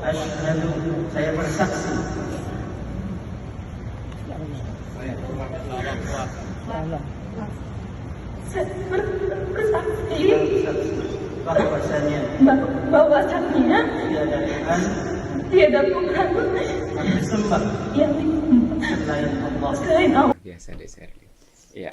Asyhadu, saya bersaksi. Bersaksi Bersaksi bahwasanya bahwasannya tiada Tuhan tiada Tuhan yang disembah yang selain Allah. selain Allah. Biasa deh serius. Iya.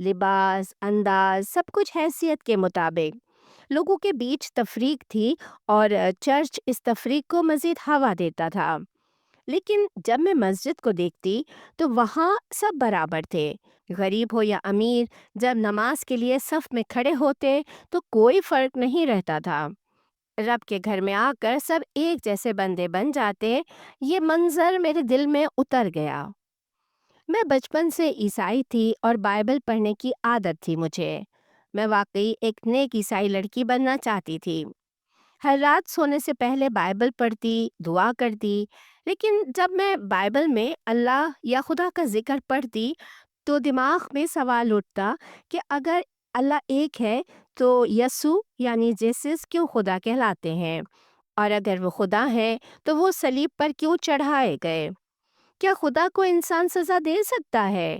لباس، انداز، سب کچھ حیثیت کے مطابق۔ لوگوں کے بیچ تفریق تھی اور چرچ اس تفریق کو مزید ہوا دیتا تھا۔ لیکن جب میں مسجد کو دیکھتی تو وہاں سب برابر تھے، غریب ہو یا امیر۔ جب نماز کے لیے صف میں کھڑے ہوتے تو کوئی فرق نہیں رہتا تھا۔ رب کے گھر میں آ کر سب ایک جیسے بندے بن جاتے، یہ منظر میرے دل میں اتر گیا۔ میں بچپن سے عیسائی تھی اور بائبل پڑھنے کی عادت تھی مجھے۔ میں واقعی ایک نیک عیسائی لڑکی بننا چاہتی تھی۔ ہر رات سونے سے پہلے بائبل پڑھتی، دعا کرتی۔ لیکن جب میں بائبل میں اللہ یا خدا کا ذکر پڑھتی تو دماغ میں سوال اٹھتا کہ اگر اللہ ایک ہے تو یسوع یعنی جیسس کیوں خدا کہلاتے ہیں؟ اور اگر وہ خدا ہے تو وہ صلیب پر کیوں چڑھائے گئے؟ کیا خدا کو انسان سزا دے سکتا ہے؟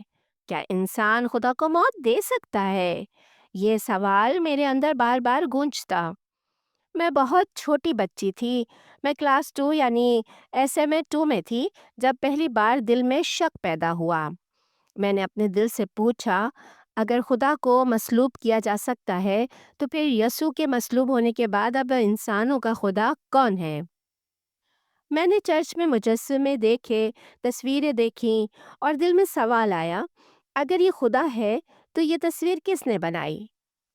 کیا انسان خدا کو موت دے سکتا ہے؟ یہ سوال میرے اندر بار بار گونجتا۔ میں بہت چھوٹی بچی تھی۔ میں کلاس 2 یعنی SMA 2 میں تھی جب پہلی بار دل میں شک پیدا ہوا۔ میں نے اپنے دل سے پوچھا، اگر خدا کو مصلوب کیا جا سکتا ہے تو پھر یسوع کے مصلوب ہونے کے بعد اب انسانوں کا خدا کون ہے؟ میں نے چرچ میں مجسمے دیکھے، تصویریں دیکھیں اور دل میں سوال آیا، اگر یہ خدا ہے تو یہ تصویر کس نے بنائی؟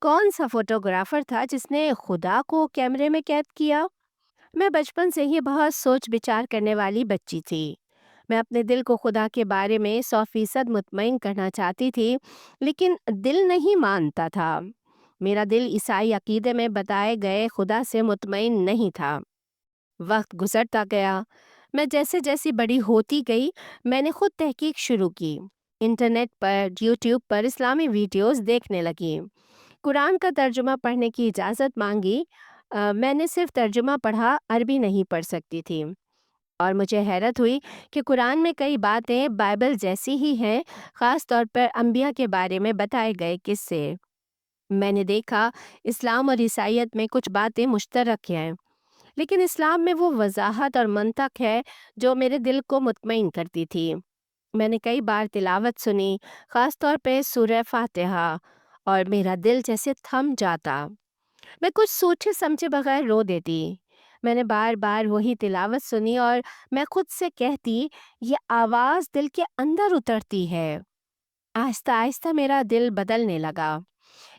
کون سا فوٹوگرافر تھا جس نے خدا کو کیمرے میں قید کیا؟ میں بچپن سے ہی بہت سوچ بچار کرنے والی بچی تھی۔ میں اپنے دل کو خدا کے بارے میں 100% مطمئن کرنا چاہتی تھی، لیکن دل نہیں مانتا تھا۔ میرا دل عیسائی عقیدے میں بتائے گئے خدا سے مطمئن نہیں تھا۔ وقت گزرتا گیا، میں جیسے جیسی بڑی ہوتی گئی میں نے خود تحقیق شروع کی۔ انٹرنیٹ پر، یوٹیوب پر اسلامی ویڈیوز دیکھنے لگی۔ قرآن کا ترجمہ پڑھنے کی اجازت مانگی۔ میں نے صرف ترجمہ پڑھا، عربی نہیں پڑھ سکتی تھی، اور مجھے حیرت ہوئی کہ قرآن میں کئی باتیں بائبل جیسی ہی ہیں، خاص طور پر انبیاء کے بارے میں بتائے گئے قصے۔ میں نے دیکھا اسلام اور عیسائیت میں کچھ باتیں مشترک ہیں، لیکن اسلام میں وہ وضاحت اور منطق ہے جو میرے دل کو مطمئن کرتی تھی۔ میں نے کئی بار تلاوت سنی، خاص طور پہ سورہ فاتحہ، اور میرا دل جیسے تھم جاتا۔ میں کچھ سوچے سمجھے بغیر رو دیتی۔ میں نے بار بار وہی تلاوت سنی اور میں خود سے کہتی، یہ آواز دل کے اندر اترتی ہے۔ آہستہ آہستہ میرا دل بدلنے لگا۔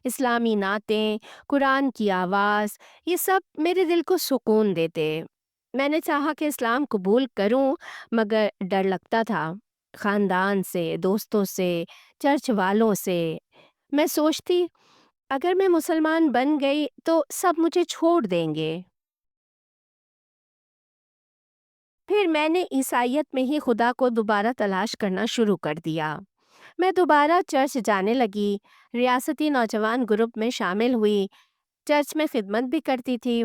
اسلامی نعتیں، قرآن کی آواز، یہ سب میرے دل کو سکون دیتے۔ میں نے چاہا کہ اسلام قبول کروں، مگر ڈر لگتا تھا، خاندان سے، دوستوں سے، چرچ والوں سے۔ میں سوچتی، اگر میں مسلمان بن گئی تو سب مجھے چھوڑ دیں گے۔ پھر میں نے عیسائیت میں ہی خدا کو دوبارہ تلاش کرنا شروع کر دیا۔ میں دوبارہ چرچ جانے لگی، ریاستی نوجوان گروپ میں شامل ہوئی، چرچ میں خدمت بھی کرتی تھی،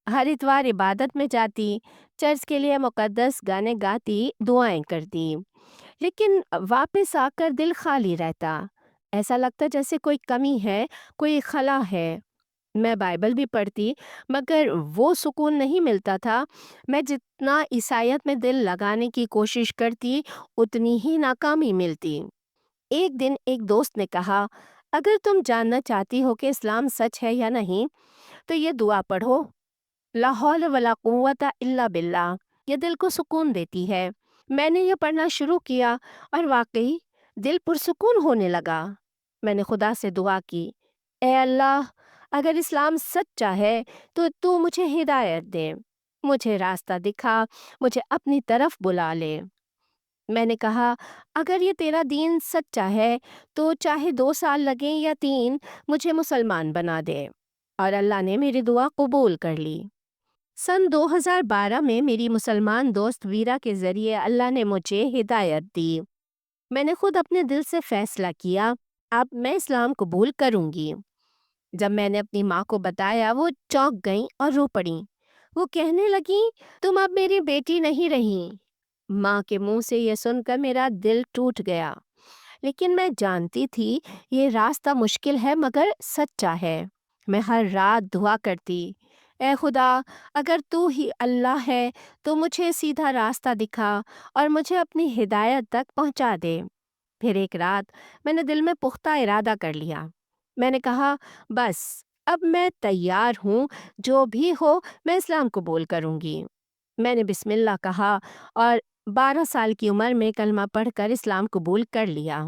ہر اتوار عبادت میں جاتی، چرچ کے لیے مقدس گانے گاتی، دعائیں کرتی۔ لیکن واپس آ کر دل خالی رہتا، ایسا لگتا جیسے کوئی کمی ہے، کوئی خلا ہے۔ میں بائبل بھی پڑھتی، مگر وہ سکون نہیں ملتا تھا۔ میں جتنا عیسائیت میں دل لگانے کی کوشش کرتی، اتنی ہی ناکامی ملتی۔ ایک دن ایک دوست نے کہا، اگر تم جاننا چاہتی ہو کہ اسلام سچ ہے یا نہیں تو یہ دعا پڑھو، لا حول ولا قوت الا باللہ، یہ دل کو سکون دیتی ہے۔ میں نے یہ پڑھنا شروع کیا اور واقعی دل پرسکون ہونے لگا۔ میں نے خدا سے دعا کی، اے اللہ، اگر اسلام سچا ہے تو تو مجھے ہدایت دے، مجھے راستہ دکھا، مجھے اپنی طرف بلا لے۔ میں نے کہا، اگر یہ تیرا دین سچا ہے تو چاہے 2 سال لگیں یا 3، مجھے مسلمان بنا دے۔ اور اللہ نے میری دعا قبول کر لی۔ سن 2012 میں میری مسلمان دوست ویرا کے ذریعے اللہ نے مجھے ہدایت دی۔ میں نے خود اپنے دل سے فیصلہ کیا، اب میں اسلام قبول کروں گی۔ جب میں نے اپنی ماں کو بتایا، وہ چونک گئیں اور رو پڑیں۔ وہ کہنے لگیں، تم اب میری بیٹی نہیں رہیں۔ ماں کے منہ سے یہ سن کر میرا دل ٹوٹ گیا، لیکن میں جانتی تھی یہ راستہ مشکل ہے مگر سچا ہے۔ میں ہر رات دعا کرتی، اے خدا، اگر تو ہی اللہ ہے تو مجھے سیدھا راستہ دکھا اور مجھے اپنی ہدایت تک پہنچا دے۔ پھر ایک رات میں نے دل میں پختہ ارادہ کر لیا۔ میں نے کہا بس اب میں تیار ہوں، جو بھی ہو میں اسلام قبول کروں گی۔ میں نے بسم اللہ کہا اور 12 سال کی عمر میں کلمہ پڑھ کر اسلام قبول کر لیا۔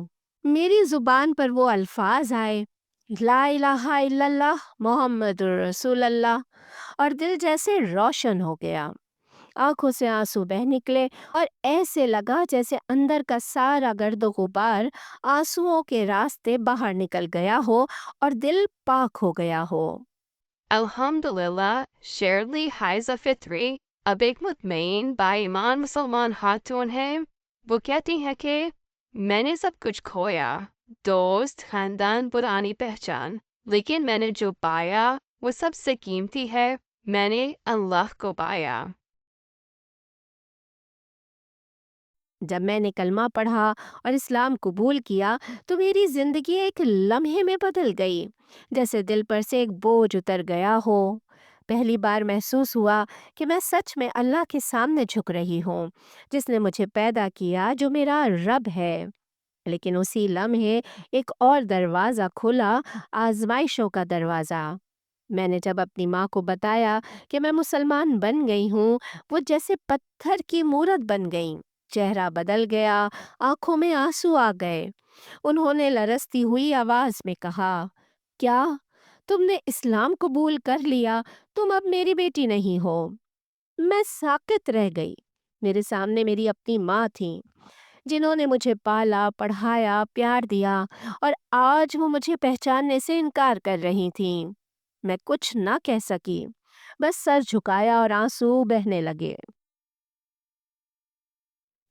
میری زبان پر وہ الفاظ آئے، لا الہ الا اللہ محمد رسول اللہ، اور دل جیسے روشن ہو گیا۔ آنکھوں سے آنسو بہہ نکلے اور ایسے لگا جیسے اندر کا سارا گرد و غبار آنسوؤں کے راستے باہر نکل گیا ہو اور دل پاک ہو گیا ہو۔ الحمدللہ شیرلی حائزہ فطری اب ایک مطمئن با ایمان مسلمان خاتون ہیں۔ وہ کہتی ہیں کہ میں نے سب کچھ کھویا، دوست، خاندان، پرانی پہچان، لیکن میں نے جو پایا وہ سب سے قیمتی ہے، میں نے اللہ کو پایا۔ جب میں نے کلمہ پڑھا اور اسلام قبول کیا تو میری زندگی ایک لمحے میں بدل گئی، جیسے دل پر سے ایک بوجھ اتر گیا ہو۔ پہلی بار محسوس ہوا کہ میں سچ میں اللہ کے سامنے جھک رہی ہوں، جس نے مجھے پیدا کیا، جو میرا رب ہے۔ لیکن اسی لمحے ایک اور دروازہ کھلا، آزمائشوں کا دروازہ۔ میں نے جب اپنی ماں کو بتایا کہ میں مسلمان بن گئی ہوں، وہ جیسے پتھر کی مورت بن گئیں، چہرہ بدل گیا، آنکھوں میں آنسو آ گئے۔ انہوں نے لرزتی ہوئی آواز میں کہا، کیا تم نے اسلام قبول کر لیا؟ تم اب میری بیٹی نہیں ہو۔ میں ساکت رہ گئی۔ میرے سامنے میری اپنی ماں تھیں، جنہوں نے مجھے پالا، پڑھایا، پیار دیا، اور آج وہ مجھے پہچاننے سے انکار کر رہی تھیں۔ میں کچھ نہ کہہ سکی، بس سر جھکایا اور آنسو بہنے لگے۔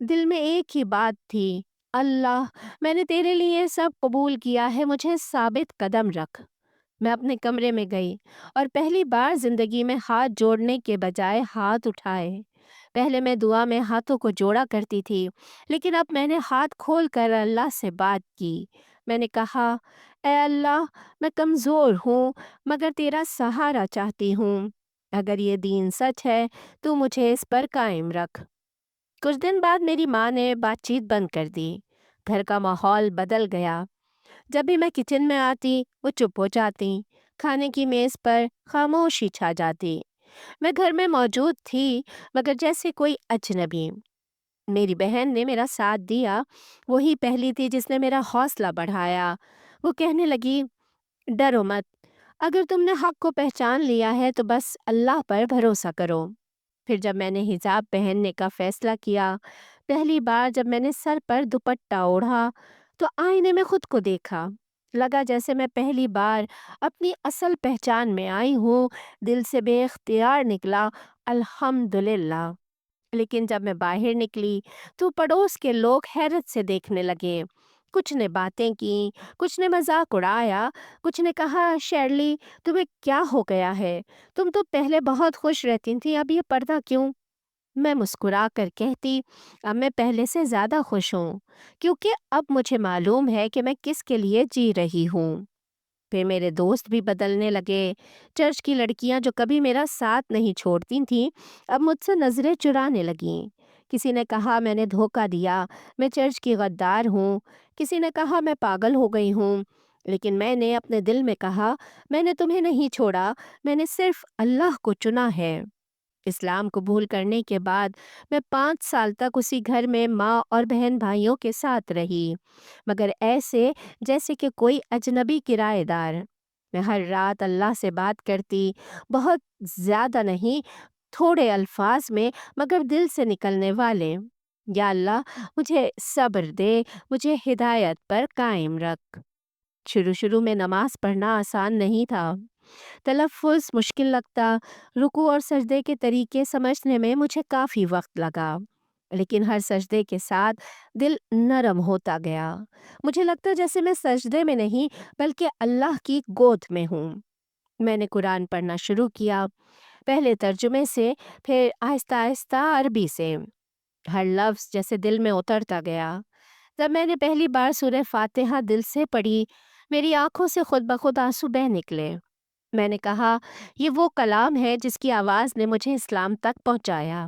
دل میں ایک ہی بات تھی، اللہ، میں نے تیرے لیے سب قبول کیا ہے، مجھے ثابت قدم رکھ۔ میں اپنے کمرے میں گئی اور پہلی بار زندگی میں ہاتھ جوڑنے کے بجائے ہاتھ اٹھائے۔ پہلے میں دعا میں ہاتھوں کو جوڑا کرتی تھی، لیکن اب میں نے ہاتھ کھول کر اللہ سے بات کی۔ میں نے کہا، اے اللہ، میں کمزور ہوں مگر تیرا سہارا چاہتی ہوں۔ اگر یہ دین سچ ہے تو مجھے اس پر قائم رکھ۔ کچھ دن بعد میری ماں نے بات چیت بند کر دی۔ گھر کا ماحول بدل گیا۔ جب بھی میں کچن میں آتی وہ چپ ہو جاتی، کھانے کی میز پر خاموشی چھا جاتی۔ میں گھر میں موجود تھی مگر جیسے کوئی اجنبی۔ میری بہن نے میرا ساتھ دیا، وہی پہلی تھی جس نے میرا حوصلہ بڑھایا۔ وہ کہنے لگی، ڈرو مت، اگر تم نے حق کو پہچان لیا ہے تو بس اللہ پر بھروسہ کرو۔ پھر جب میں نے حجاب پہننے کا فیصلہ کیا، پہلی بار جب میں نے سر پر دوپٹہ اوڑھا تو آئینے میں خود کو دیکھا، لگا جیسے میں پہلی بار اپنی اصل پہچان میں آئی ہوں۔ دل سے بے اختیار نکلا، الحمدللہ۔ لیکن جب میں باہر نکلی تو پڑوس کے لوگ حیرت سے دیکھنے لگے۔ کچھ نے باتیں کی، کچھ نے مذاق اڑایا، کچھ نے کہا، شیرلی تمہیں کیا ہو گیا ہے؟ تم تو پہلے بہت خوش رہتی تھی، اب یہ پردہ کیوں؟ میں مسکرا کر کہتی، اب میں پہلے سے زیادہ خوش ہوں، کیونکہ اب مجھے معلوم ہے کہ میں کس کے لیے جی رہی ہوں۔ پھر میرے دوست بھی بدلنے لگے۔ چرچ کی لڑکیاں جو کبھی میرا ساتھ نہیں چھوڑتی تھیں، اب مجھ سے نظریں چرانے لگیں۔ کسی نے کہا میں نے دھوکہ دیا، میں چرچ کی غدار ہوں۔ کسی نے کہا میں پاگل ہو گئی ہوں۔ لیکن میں نے اپنے دل میں کہا، میں نے تمہیں نہیں چھوڑا، میں نے صرف اللہ کو چنا ہے۔ اسلام قبول کرنے کے بعد میں 5 سال تک اسی گھر میں ماں اور بہن بھائیوں کے ساتھ رہی، مگر ایسے جیسے کہ کوئی اجنبی کرایہ دار۔ میں ہر رات اللہ سے بات کرتی، بہت زیادہ نہیں، تھوڑے الفاظ میں مگر دل سے نکلنے والے، یا اللہ مجھے صبر دے، مجھے ہدایت پر قائم رکھ۔ شروع میں نماز پڑھنا آسان نہیں تھا، تلفظ مشکل لگتا، رکوع اور سجدے کے طریقے سمجھنے میں مجھے کافی وقت لگا، لیکن ہر سجدے کے ساتھ دل نرم ہوتا گیا۔ مجھے لگتا جیسے میں سجدے میں نہیں بلکہ اللہ کی گود میں ہوں۔ میں نے قرآن پڑھنا شروع کیا، پہلے ترجمے سے، پھر آہستہ آہستہ عربی سے۔ ہر لفظ جیسے دل میں اترتا گیا۔ جب میں نے پہلی بار سورہ فاتحہ دل سے پڑھی، میری آنکھوں سے خود بخود آنسو بہہ نکلے۔ میں نے کہا، یہ وہ کلام ہے جس کی آواز نے مجھے اسلام تک پہنچایا۔